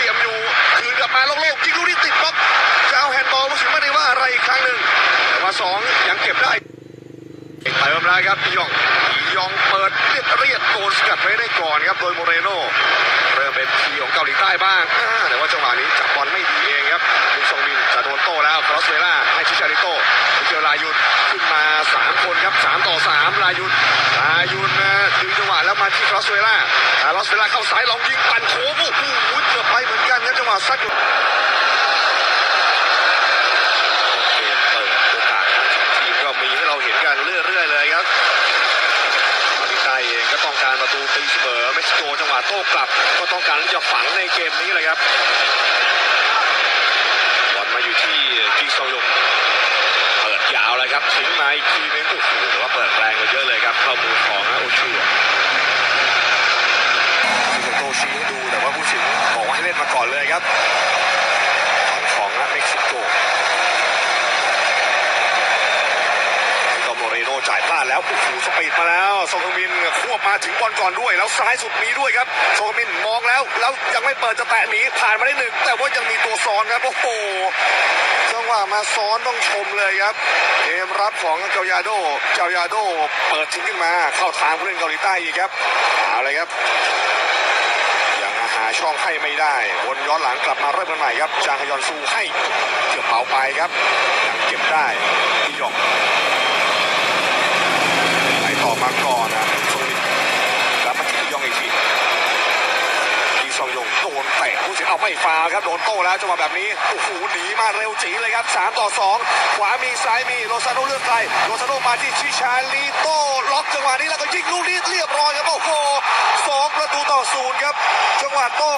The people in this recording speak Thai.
ลี่ยมอยู่คืนกลับมาโล่งๆยิงลูกนี้ติดบล็อกจะเอาแฮนด์บอลรู้สึกไม่ได้ว่าอะไรอีกครั้งหนึ่งแต่ว่า2ยังเก็บได้เติมแล้วครับอียองเปิดเรียดโดนสกัดไว้ได้ก่อนครับโดยโมเรโนเริ่มเป็นทีของเกาหลีใต้บ้างแต่ว่าจังหวะนี้จับบอลไม่ดีเองครับมุซงมินจะโดนโต้แล้วครอสเวล่าให้ชิชาริโต้เจอลายุนขึ้นมา3คนครับ3 ต่อ 3ลายุนดึงจังหวะแล้วมาที่ครอสเวล่าเข้าซ้ายลองยิงปั่นโค้งโอ้โหเกือบไปเหมือนกันครับจังหวะซัดมีให้เราเห็นกันเรื่อยๆเลยครับเกาหลีใต้เองก็ต้องการประตูตีเสมอเม็กซิโกจังหวะโต้กลับก็ต้องการที่จะฝังในเกมนี้เลยครับบอลมาอยู่ที่จิงซองยงเปิดยาวเลยครับทิ้งมาอีกทีนึงโอ้โหแต่ว่าเปิดแรงกว่าเยอะเลยครับเข้ามือของโอชูโตชี้ให้ดูแต่ว่าผู้สินบอกว่าให้เล่นมาก่อนเลยครับของเม็กซิโกโมเรโนจ่ายพลาดแล้วโอ้โหสปีดมาแล้วโซงมินควบมาถึงบอลก่อนด้วยแล้วซ้ายสุดมีด้วยครับโซงมินมองแล้วยังไม่เปิดจะแตะหนีผ่านมาได้1แต่ว่ายังมีตัวซ้อนครับโอ้โหจังหวะมาซ้อนต้องชมเลยครับเกมรับของเจ้ายาโดเปิดทิ้งขึ้นมาเข้าทางผู้เล่นเกาหลีใต้อีกครับเอาเลยครับยังหาช่องให้ไม่ได้วนย้อนหลังกลับมาเริ่มกันใหม่ครับจางฮยอนซูให้เกือบเป่าไปครับยังเก็บได้ที่ยองต่อมาก่อนนะซงมินแล้วมาที่ยองอีกทีที่ซองยงโดนเตะผู้สินเอาไม่ฟาวครับโดนโต้แล้วจังหวะแบบนี้โอ้โหหนีมาเร็วจีเลยครับ3 ต่อ 2ขวามีซ้ายมีโรซาโนเลือกไกลโรซาโนมาที่ชิชาลิโต้ล็อกจังหวะนี้แล้วก็ยิงลูกนี้เรียบร้อยครับโอ้โห2 ประตูต่อ 0ครับจังหวะโต้